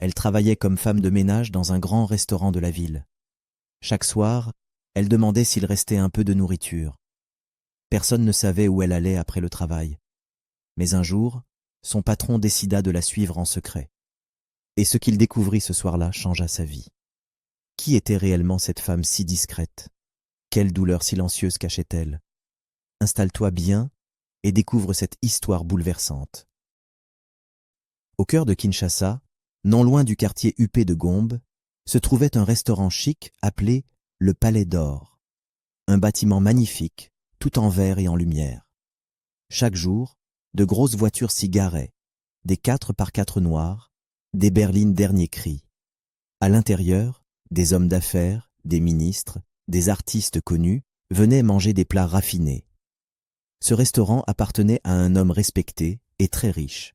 Elle travaillait comme femme de ménage dans un grand restaurant de la ville. Chaque soir, elle demandait s'il restait un peu de nourriture. Personne ne savait où elle allait après le travail. Mais un jour, son patron décida de la suivre en secret. Et ce qu'il découvrit ce soir-là changea sa vie. Qui était réellement cette femme si discrète? Quelle douleur silencieuse cachait-elle? Installe-toi bien et découvre cette histoire bouleversante. Au cœur de Kinshasa, non loin du quartier huppé de Gombe, se trouvait un restaurant chic appelé le Palais d'Or. Un bâtiment magnifique, tout en verre et en lumière. Chaque jour, de grosses voitures s'y garaient, des 4x4 noirs, des berlines dernier cri. À l'intérieur, des hommes d'affaires, des ministres, des artistes connus venaient manger des plats raffinés. Ce restaurant appartenait à un homme respecté et très riche.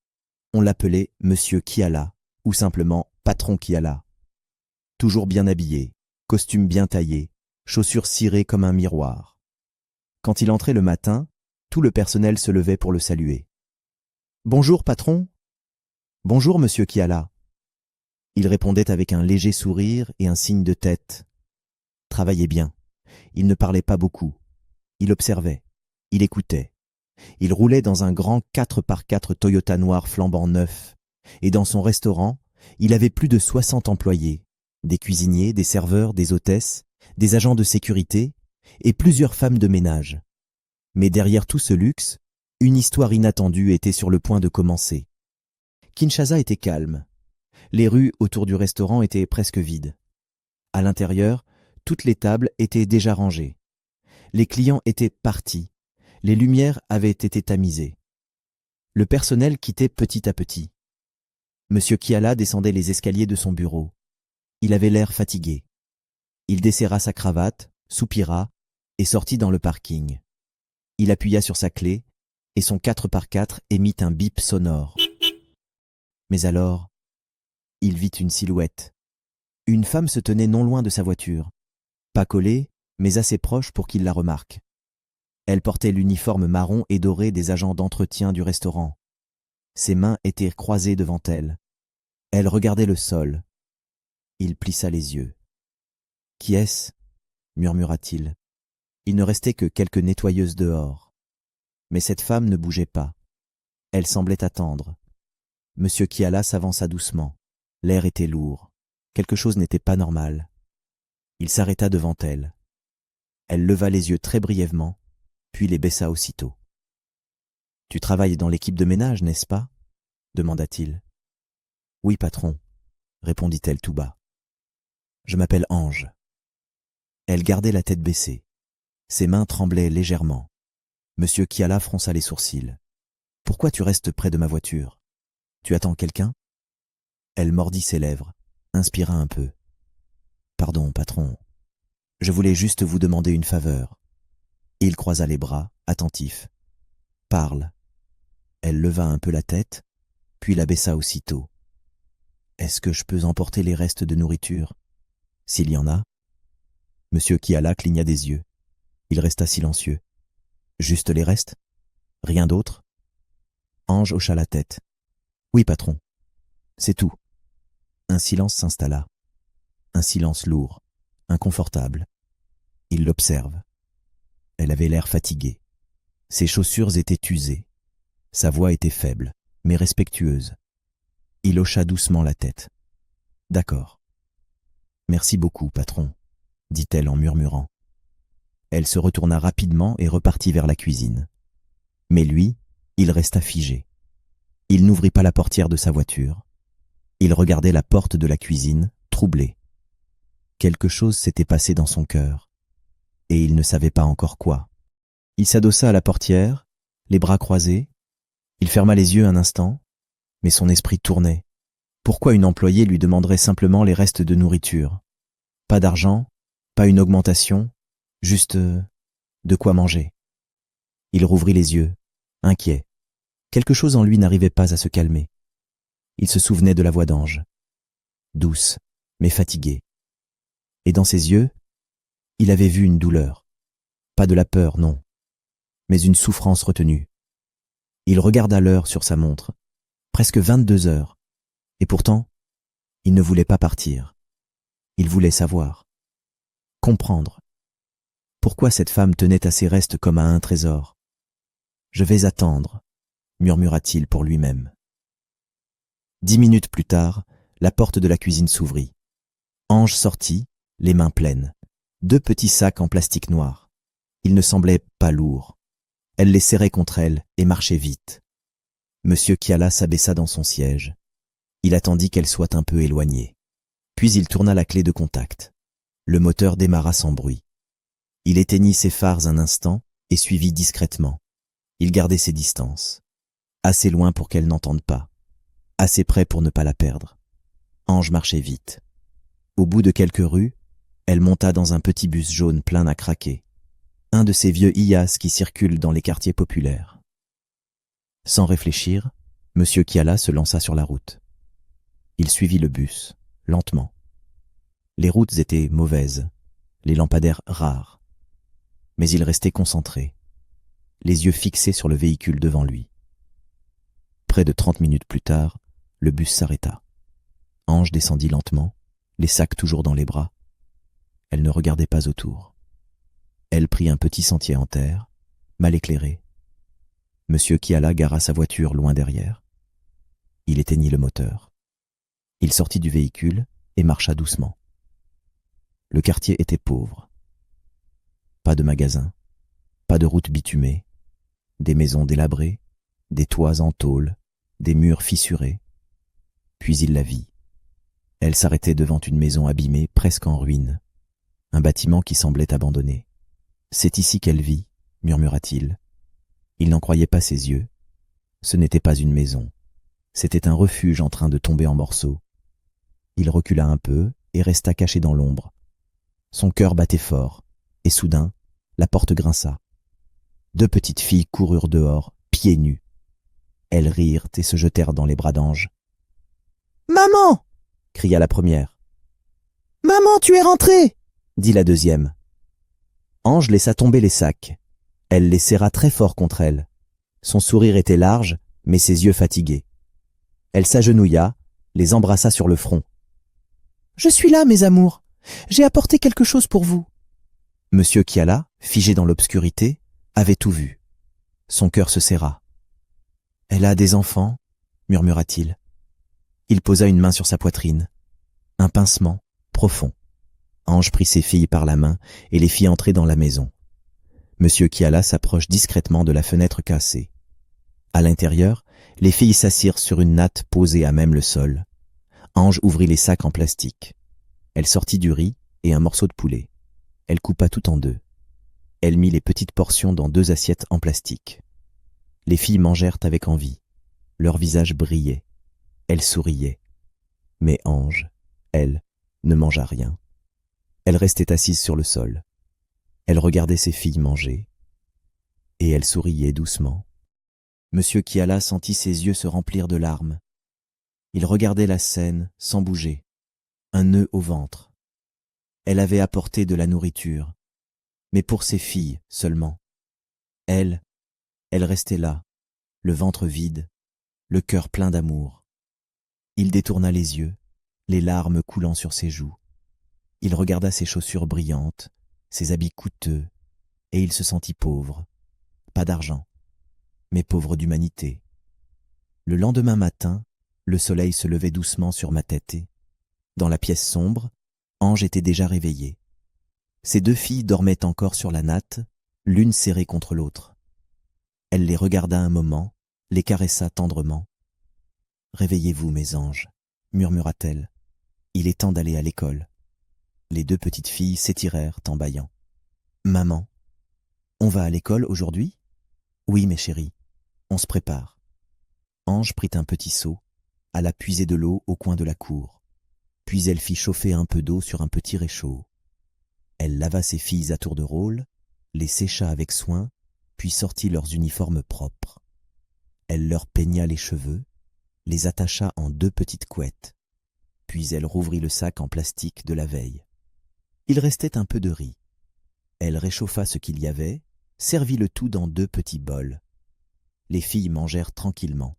On l'appelait Monsieur Kiala, ou simplement Patron Kiala. Toujours bien habillé, costume bien taillé, chaussures cirées comme un miroir. Quand il entrait le matin, tout le personnel se levait pour le saluer. « Bonjour, patron !»« Bonjour, monsieur Kiala !» Il répondait avec un léger sourire et un signe de tête. Travaillait bien. Il ne parlait pas beaucoup. Il observait. Il écoutait. Il roulait dans un grand 4x4 Toyota noir flambant neuf. Et dans son restaurant, il avait plus de 60 employés. Des cuisiniers, des serveurs, des hôtesses, des agents de sécurité et plusieurs femmes de ménage. Mais derrière tout ce luxe, une histoire inattendue était sur le point de commencer. Kinshasa était calme. Les rues autour du restaurant étaient presque vides. À l'intérieur, toutes les tables étaient déjà rangées. Les clients étaient partis. Les lumières avaient été tamisées. Le personnel quittait petit à petit. Monsieur Kiala descendait les escaliers de son bureau. Il avait l'air fatigué. Il desserra sa cravate, soupira et sortit dans le parking. Il appuya sur sa clé et son 4x4 émit un bip sonore. Mais alors, il vit une silhouette. Une femme se tenait non loin de sa voiture, pas collée, mais assez proche pour qu'il la remarque. Elle portait l'uniforme marron et doré des agents d'entretien du restaurant. Ses mains étaient croisées devant elle. Elle regardait le sol. Il plissa les yeux. « Qui est-ce » murmura-t-il. Il ne restait que quelques nettoyeuses dehors. Mais cette femme ne bougeait pas. Elle semblait attendre. Monsieur Kiala s'avança doucement. L'air était lourd. Quelque chose n'était pas normal. Il s'arrêta devant elle. Elle leva les yeux très brièvement, puis les baissa aussitôt. « Tu travailles dans l'équipe de ménage, n'est-ce pas » demanda-t-il. « Oui, patron » répondit-elle tout bas. « Je m'appelle Ange. » Elle gardait la tête baissée. Ses mains tremblaient légèrement. Monsieur Kiala fronça les sourcils. « Pourquoi tu restes près de ma voiture? Tu attends quelqu'un » Elle mordit ses lèvres, inspira un peu. « Pardon, patron. Je voulais juste vous demander une faveur. » Il croisa les bras, attentif. « Parle. » Elle leva un peu la tête, puis la baissa aussitôt. « Est-ce que je peux emporter les restes de nourriture? S'il y en a ?» Monsieur Kiala cligna des yeux. Il resta silencieux. « Juste les restes? Rien d'autre ?» Ange hocha la tête. « Oui, patron. C'est tout. » Un silence s'installa. Un silence lourd, inconfortable. Il l'observe. Elle avait l'air fatiguée. Ses chaussures étaient usées. Sa voix était faible, mais respectueuse. Il hocha doucement la tête. « D'accord. »« Merci beaucoup, patron, » dit-elle en murmurant. Elle se retourna rapidement et repartit vers la cuisine. Mais lui, il resta figé. Il n'ouvrit pas la portière de sa voiture. Il regardait la porte de la cuisine, troublé. Quelque chose s'était passé dans son cœur, et il ne savait pas encore quoi. Il s'adossa à la portière, les bras croisés. Il ferma les yeux un instant, mais son esprit tournait. Pourquoi une employée lui demanderait simplement les restes de nourriture? Pas d'argent, pas une augmentation, juste de quoi manger. Il rouvrit les yeux, inquiet. Quelque chose en lui n'arrivait pas à se calmer. Il se souvenait de la voix d'Ange, douce, mais fatiguée. Et dans ses yeux, il avait vu une douleur. Pas de la peur, non, mais une souffrance retenue. Il regarda l'heure sur sa montre, presque 22 heures. Et pourtant, Il ne voulait pas partir. Il voulait savoir, comprendre. Pourquoi cette femme tenait à ses restes comme à un trésor? « Je vais attendre », murmura-t-il pour lui-même. 10 minutes plus tard, la porte de la cuisine s'ouvrit. Ange sortit, les mains pleines. 2 petits sacs en plastique noir. Ils ne semblaient pas lourds. Elle les serrait contre elle et marchait vite. Monsieur Kiala s'abaissa dans son siège. Il attendit qu'elle soit un peu éloignée. Puis il tourna la clé de contact. Le moteur démarra sans bruit. Il éteignit ses phares un instant et suivit discrètement. Il gardait ses distances. Assez loin pour qu'elle n'entende pas. Assez près pour ne pas la perdre. Ange marchait vite. Au bout de quelques rues, elle monta dans un petit bus jaune plein à craquer. Un de ces vieux IAS qui circulent dans les quartiers populaires. Sans réfléchir, Monsieur Kiala se lança sur la route. Il suivit le bus, lentement. Les routes étaient mauvaises, les lampadaires rares. Mais il restait concentré, les yeux fixés sur le véhicule devant lui. Près de 30 minutes plus tard, le bus s'arrêta. Ange descendit lentement, les sacs toujours dans les bras. Elle ne regardait pas autour. Elle prit un petit sentier en terre, mal éclairé. Monsieur Kiala gara sa voiture loin derrière. Il éteignit le moteur. Il sortit du véhicule et marcha doucement. Le quartier était pauvre. Pas de magasins, pas de routes bitumées, des maisons délabrées, des toits en tôle, des murs fissurés. Puis il la vit. Elle s'arrêtait devant une maison abîmée, presque en ruine. Un bâtiment qui semblait abandonné. « C'est ici qu'elle vit », murmura-t-il. Il n'en croyait pas ses yeux. Ce n'était pas une maison. C'était un refuge en train de tomber en morceaux. Il recula un peu et resta caché dans l'ombre. Son cœur battait fort, et soudain, la porte grinça. 2 petites filles coururent dehors, pieds nus. Elles rirent et se jetèrent dans les bras d'Ange. « Maman !» cria la première. « Maman, tu es rentrée !» dit la deuxième. Ange laissa tomber les sacs. Elle les serra très fort contre elle. Son sourire était large, mais ses yeux fatigués. Elle s'agenouilla, les embrassa sur le front. « Je suis là, mes amours. J'ai apporté quelque chose pour vous. » Monsieur Kiala, figé dans l'obscurité, avait tout vu. Son cœur se serra. « Elle a des enfants ?» murmura-t-il. Il posa une main sur sa poitrine. Un pincement profond. Ange prit ses filles par la main et les fit entrer dans la maison. Monsieur Kiala s'approche discrètement de la fenêtre cassée. À l'intérieur, les filles s'assirent sur une natte posée à même le sol. Ange ouvrit les sacs en plastique. Elle sortit du riz et un morceau de poulet. Elle coupa tout en 2. Elle mit les petites portions dans 2 assiettes en plastique. Les filles mangèrent avec envie. Leur visage brillait. Elles souriaient. Mais Ange, elle, ne mangea rien. Elle restait assise sur le sol. Elle regardait ses filles manger. Et elle souriait doucement. Monsieur Kiala sentit ses yeux se remplir de larmes. Il regardait la scène sans bouger, un nœud au ventre. Elle avait apporté de la nourriture, mais pour ses filles seulement. Elle restait là, le ventre vide, le cœur plein d'amour. Il détourna les yeux, les larmes coulant sur ses joues. Il regarda ses chaussures brillantes, ses habits coûteux, et il se sentit pauvre. Pas d'argent, mais pauvre d'humanité. Le lendemain matin, le soleil se levait doucement sur ma tête et, dans la pièce sombre, Ange était déjà réveillée. Ses 2 filles dormaient encore sur la natte, l'une serrée contre l'autre. Elle les regarda un moment, les caressa tendrement. « Réveillez-vous, mes anges, » murmura-t-elle. « Il est temps d'aller à l'école. » Les 2 petites filles s'étirèrent en bâillant. « Maman, on va à l'école aujourd'hui ?»« Oui, mes chéris, on se prépare. » Ange prit un petit seau, alla puiser de l'eau au coin de la cour. Puis elle fit chauffer un peu d'eau sur un petit réchaud. Elle lava ses filles à tour de rôle, les sécha avec soin, puis sortit leurs uniformes propres. Elle leur peigna les cheveux, les attacha en 2 petites couettes. Puis elle rouvrit le sac en plastique de la veille. Il restait un peu de riz. Elle réchauffa ce qu'il y avait, servit le tout dans 2 petits bols. Les filles mangèrent tranquillement.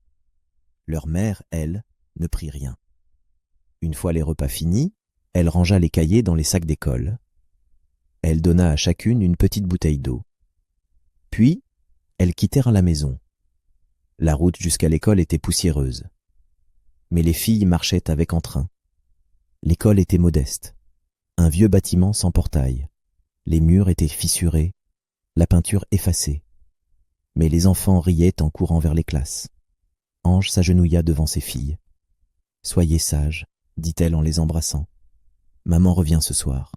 Leur mère, elle, ne prit rien. Une fois les repas finis, elle rangea les cahiers dans les sacs d'école. Elle donna à chacune une petite bouteille d'eau. Puis, elles quittèrent la maison. La route jusqu'à l'école était poussiéreuse. Mais les filles marchaient avec entrain. L'école était modeste. Un vieux bâtiment sans portail. Les murs étaient fissurés, la peinture effacée. Mais les enfants riaient en courant vers les classes. Ange s'agenouilla devant ses filles. « Soyez sages, dit-elle en les embrassant. Maman revient ce soir. »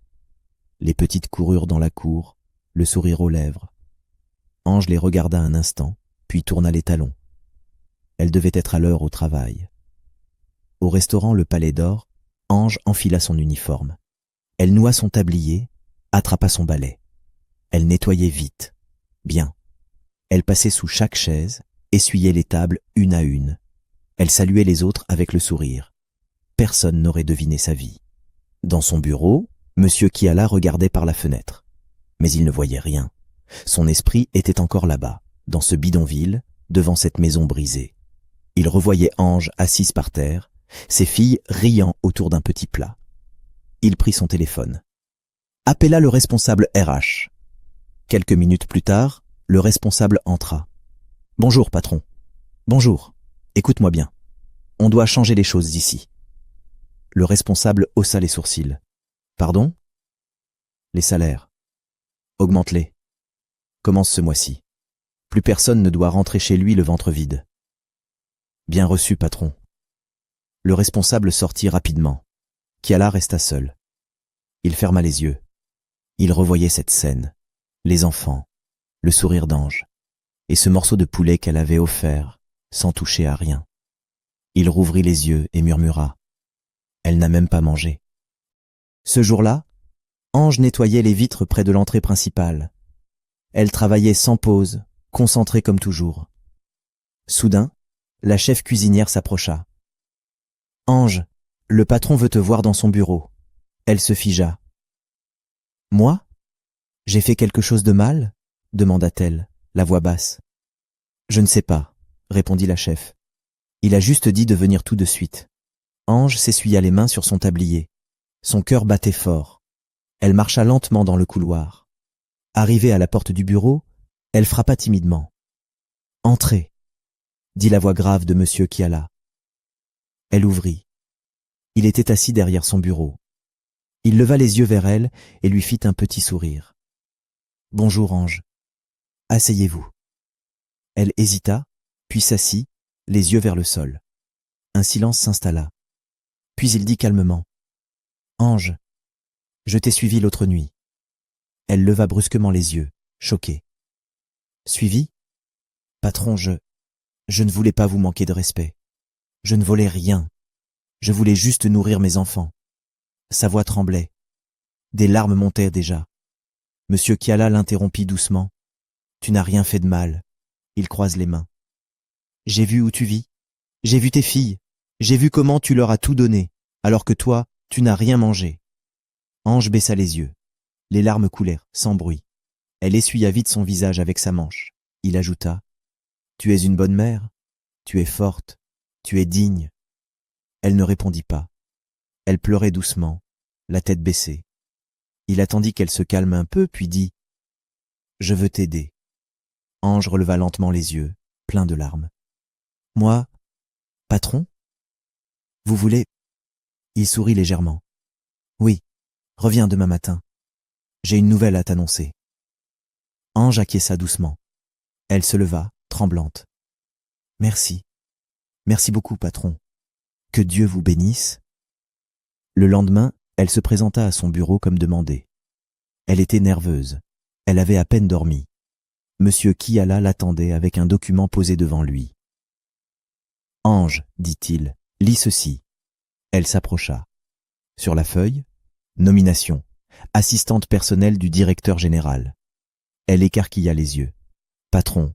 Les petites coururent dans la cour, le sourire aux lèvres. Ange les regarda un instant, puis tourna les talons. Elle devait être à l'heure au travail. Au restaurant Le Palais d'Or, Ange enfila son uniforme. Elle noua son tablier, attrapa son balai. Elle nettoyait vite. Bien. Elle passait sous chaque chaise, essuyait les tables une à une. Elle saluait les autres avec le sourire. Personne n'aurait deviné sa vie. Dans son bureau, Monsieur Kiala regardait par la fenêtre. Mais il ne voyait rien. Son esprit était encore là-bas, dans ce bidonville, devant cette maison brisée. Il revoyait Ange assise par terre, ses filles riant autour d'un petit plat. Il prit son téléphone. Appela le responsable RH. Quelques minutes plus tard, le responsable entra. « Bonjour, patron. »« Bonjour. Écoute-moi bien. On doit changer les choses ici. » Le responsable haussa les sourcils. « Pardon ? » ?»« Les salaires. Augmente-les. Commence ce mois-ci. Plus personne ne doit rentrer chez lui le ventre vide. » « Bien reçu, patron. » Le responsable sortit rapidement. Kiala resta seul. Il ferma les yeux. Il revoyait cette scène, les enfants, le sourire d'Ange, et ce morceau de poulet qu'elle avait offert, sans toucher à rien. Il rouvrit les yeux et murmura « Elle n'a même pas mangé. » Ce jour-là, Ange nettoyait les vitres près de l'entrée principale. Elle travaillait sans pause, concentrée comme toujours. Soudain, la chef cuisinière s'approcha. « Ange, le patron veut te voir dans son bureau. » Elle se figea. « Moi ? J'ai fait quelque chose de mal ?» demanda-t-elle, la voix basse. « Je ne sais pas, » répondit la chef. « Il a juste dit de venir tout de suite. » Ange s'essuya les mains sur son tablier. Son cœur battait fort. Elle marcha lentement dans le couloir. Arrivée à la porte du bureau, elle frappa timidement. « Entrez !» dit la voix grave de Monsieur Kiala. Elle ouvrit. Il était assis derrière son bureau. Il leva les yeux vers elle et lui fit un petit sourire. « Bonjour, Ange. Asseyez-vous. » Elle hésita, puis s'assit, les yeux vers le sol. Un silence s'installa. Puis il dit calmement. « Ange, je t'ai suivi l'autre nuit. » Elle leva brusquement les yeux, choquée. « Suivi ? Patron, je ne voulais pas vous manquer de respect. Je ne volais rien. Je voulais juste nourrir mes enfants. » Sa voix tremblait. Des larmes montaient déjà. Monsieur Kiala l'interrompit doucement. « Tu n'as rien fait de mal. » Il croise les mains. « J'ai vu où tu vis. J'ai vu tes filles. J'ai vu comment tu leur as tout donné, alors que toi, tu n'as rien mangé. » Ange baissa les yeux. Les larmes coulèrent, sans bruit. Elle essuya vite son visage avec sa manche. Il ajouta. « Tu es une bonne mère. Tu es forte. Tu es digne. » Elle ne répondit pas. Elle pleurait doucement, la tête baissée. Il attendit qu'elle se calme un peu, puis dit « Je veux t'aider. » Ange releva lentement les yeux, plein de larmes. « Moi, patron ? Vous voulez ?» Il sourit légèrement. « Oui, reviens demain matin. J'ai une nouvelle à t'annoncer. » Ange acquiesça doucement. Elle se leva, tremblante. « Merci. Merci beaucoup, patron. Que Dieu vous bénisse. » Le lendemain, elle se présenta à son bureau comme demandé. Elle était nerveuse. Elle avait à peine dormi. Monsieur Kiala l'attendait avec un document posé devant lui. « Ange, dit-il, lis ceci. » Elle s'approcha. Sur la feuille, nomination, assistante personnelle du directeur général. Elle écarquilla les yeux. « Patron,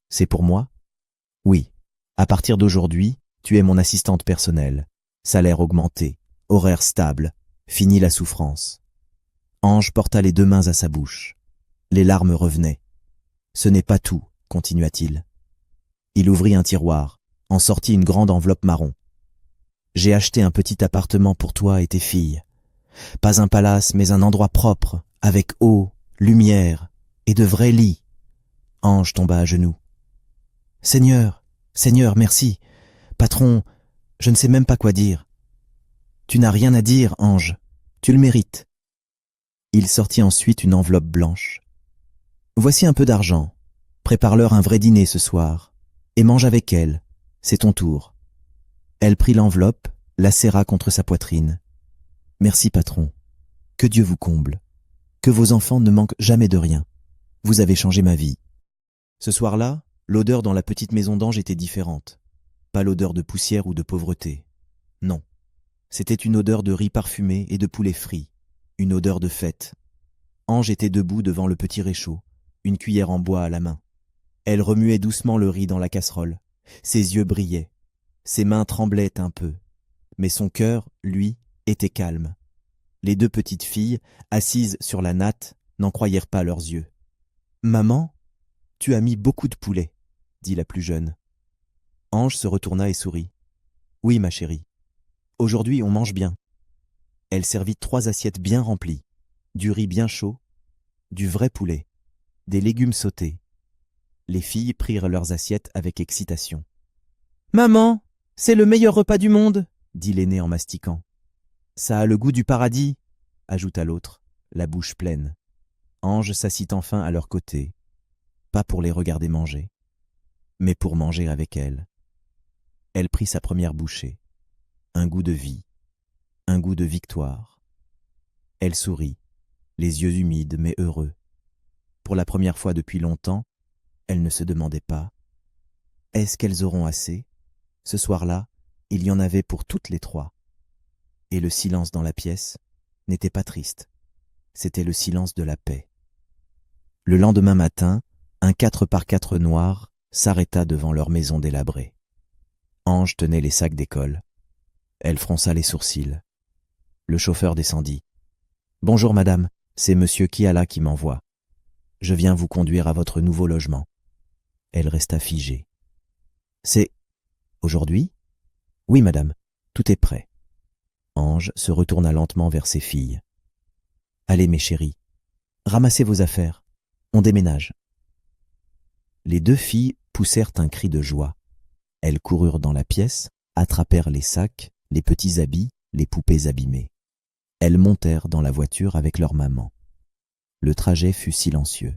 c'est pour moi ? » « Oui, à partir d'aujourd'hui, tu es mon assistante personnelle. Salaire augmenté, horaire stable, fini la souffrance. » Ange porta les deux mains à sa bouche. Les larmes revenaient. « Ce n'est pas tout, » continua-t-il. Il ouvrit un tiroir, en sortit une grande enveloppe marron. J'ai acheté un petit appartement pour toi et tes filles. Pas un palace, mais un endroit propre, avec eau, lumière et de vrais lits. » Ange tomba à genoux. « Seigneur, Seigneur, merci. Patron, je ne sais même pas quoi dire. »« Tu n'as rien à dire, Ange. Tu le mérites. » Il sortit ensuite une enveloppe blanche. « Voici un peu d'argent. Prépare-leur un vrai dîner ce soir. Et mange avec elle. C'est ton tour. » Elle prit l'enveloppe, la serra contre sa poitrine. « Merci, patron. Que Dieu vous comble. Que vos enfants ne manquent jamais de rien. Vous avez changé ma vie. » Ce soir-là, l'odeur dans la petite maison d'Ange était différente. Pas l'odeur de poussière ou de pauvreté. Non. C'était une odeur de riz parfumé et de poulet frit. Une odeur de fête. Ange était debout devant le petit réchaud, une cuillère en bois à la main. Elle remuait doucement le riz dans la casserole. Ses yeux brillaient. Ses mains tremblaient un peu. Mais son cœur, lui, était calme. Les deux petites filles, assises sur la natte, n'en croyèrent pas leurs yeux. « Maman, tu as mis beaucoup de poulet, » dit la plus jeune. Ange se retourna et sourit. « Oui, ma chérie. Aujourd'hui, on mange bien. » Elle servit 3 assiettes bien remplies, du riz bien chaud, du vrai poulet, des légumes sautés. Les filles prirent leurs assiettes avec excitation. « Maman, c'est le meilleur repas du monde, » dit l'aînée en mastiquant. « Ça a le goût du paradis, » ajouta l'autre, la bouche pleine. Ange s'assit enfin à leur côté, pas pour les regarder manger, mais pour manger avec elle. Elle prit sa première bouchée, un goût de vie, un goût de victoire. Elle sourit, les yeux humides mais heureux. Pour la première fois depuis longtemps, elle ne se demandait pas « Est-ce qu'elles auront assez ?» Ce soir-là, il y en avait pour toutes les 3. Et le silence dans la pièce n'était pas triste, c'était le silence de la paix. Le lendemain matin, un 4x4 noir s'arrêta devant leur maison délabrée. Ange tenait les sacs d'école. Elle fronça les sourcils. Le chauffeur descendit. « Bonjour madame, c'est monsieur Kiala qui m'envoie. Je viens vous conduire à votre nouveau logement. » Elle resta figée. « C'est aujourd'hui ? » ?»« Oui madame, tout est prêt. » Ange se retourna lentement vers ses filles. « Allez mes chéries, ramassez vos affaires, on déménage. » Les 2 filles poussèrent un cri de joie. Elles coururent dans la pièce, attrapèrent les sacs, les petits habits, les poupées abîmées. Elles montèrent dans la voiture avec leur maman. Le trajet fut silencieux.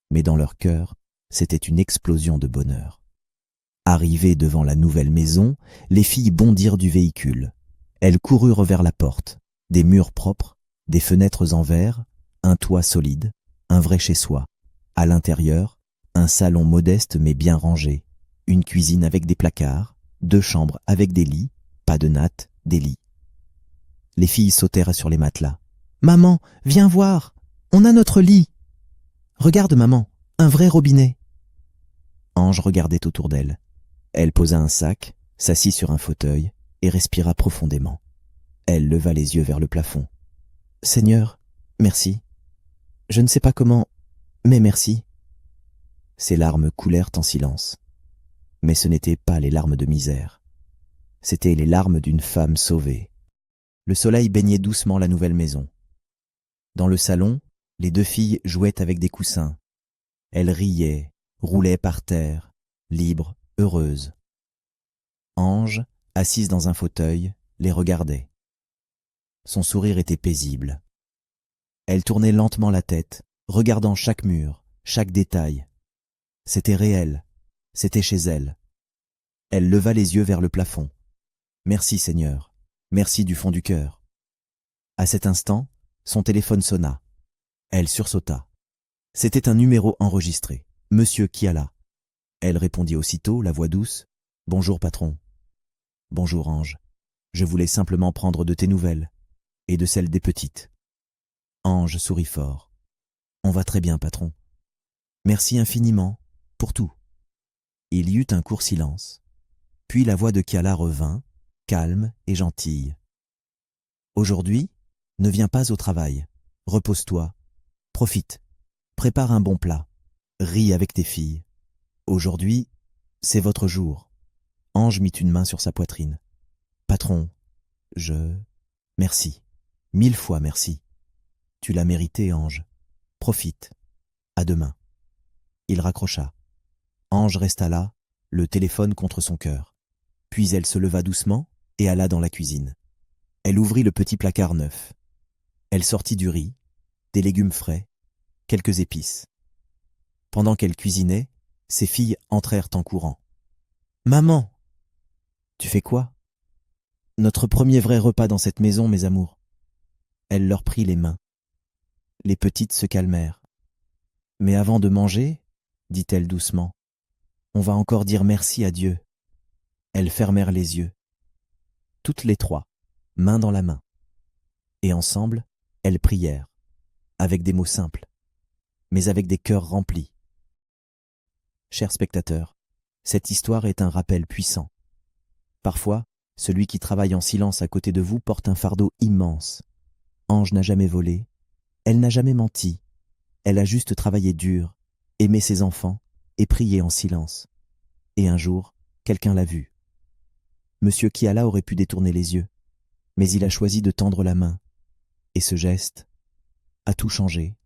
Mais dans leur cœur, c'était une explosion de bonheur. Arrivées devant la nouvelle maison, les filles bondirent du véhicule. Elles coururent vers la porte. Des murs propres, des fenêtres en verre, un toit solide, un vrai chez-soi. À l'intérieur, un salon modeste mais bien rangé, une cuisine avec des placards, 2 chambres avec des lits, pas de nattes, des lits. Les filles sautèrent sur les matelas. « Maman, viens voir, on a notre lit. Regarde maman, un vrai robinet. » Ange regardait autour d'elle. Elle posa un sac, s'assit sur un fauteuil et respira profondément. Elle leva les yeux vers le plafond. « Seigneur, merci. Je ne sais pas comment, mais merci. » Ses larmes coulèrent en silence. Mais ce n'étaient pas les larmes de misère. C'étaient les larmes d'une femme sauvée. Le soleil baignait doucement la nouvelle maison. Dans le salon, les 2 filles jouaient avec des coussins. Elles riaient, roulaient par terre, libres, heureuses. Ange, assise dans un fauteuil, les regardait. Son sourire était paisible. Elle tournait lentement la tête, regardant chaque mur, chaque détail. C'était réel, c'était chez elle. Elle leva les yeux vers le plafond. « Merci Seigneur, merci du fond du cœur. » À cet instant, son téléphone sonna. Elle sursauta. C'était un numéro enregistré. Monsieur Kiala. Elle répondit aussitôt, la voix douce. « Bonjour patron. »« Bonjour Ange. Je voulais simplement prendre de tes nouvelles, et de celles des petites. » Ange sourit fort. « On va très bien, patron. Merci infiniment, pour tout. » Il y eut un court silence. Puis la voix de Kiala revint, calme et gentille. « Aujourd'hui, ne viens pas au travail. Repose-toi. Profite. Prépare un bon plat. Ris avec tes filles. Aujourd'hui, c'est votre jour. » Ange mit une main sur sa poitrine. Patron, Merci. 1000 fois merci. Tu l'as mérité, Ange. Profite. À demain. Il raccrocha. Ange resta là, le téléphone contre son cœur. Puis elle se leva doucement et alla dans la cuisine. Elle ouvrit le petit placard neuf. Elle sortit du riz, des légumes frais, quelques épices. Pendant qu'elle cuisinait, ses filles entrèrent en courant. « Maman !»« Tu fais quoi ?»« Notre premier vrai repas dans cette maison, mes amours. » Elle leur prit les mains. Les petites se calmèrent. « Mais avant de manger, dit-elle doucement, on va encore dire merci à Dieu. » Elles fermèrent les yeux. Toutes les trois, main dans la main. Et ensemble, elles prièrent, avec des mots simples, mais avec des cœurs remplis. Chers spectateurs, cette histoire est un rappel puissant. Parfois, celui qui travaille en silence à côté de vous porte un fardeau immense. Ange n'a jamais volé, elle n'a jamais menti, elle a juste travaillé dur, aimé ses enfants et prié en silence. Et un jour, quelqu'un l'a vue. Monsieur Kiala aurait pu détourner les yeux, mais il a choisi de tendre la main. Et ce geste a tout changé.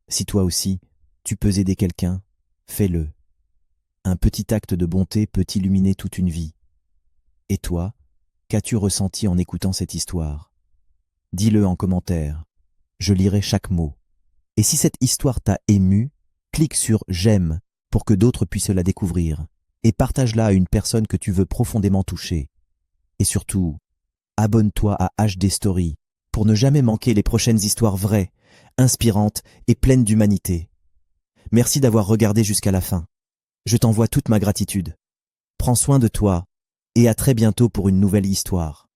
Si toi aussi, tu peux aider quelqu'un, fais-le. Un petit acte de bonté peut illuminer toute une vie. Et toi, qu'as-tu ressenti en écoutant cette histoire? Dis-le en commentaire. Je lirai chaque mot. Et si cette histoire t'a ému, clique sur « J'aime » pour que d'autres puissent la découvrir. Et partage-la à une personne que tu veux profondément toucher. Et surtout, abonne-toi à HD Story pour ne jamais manquer les prochaines histoires vraies, inspirantes et pleines d'humanité. Merci d'avoir regardé jusqu'à la fin. Je t'envoie toute ma gratitude. Prends soin de toi et à très bientôt pour une nouvelle histoire.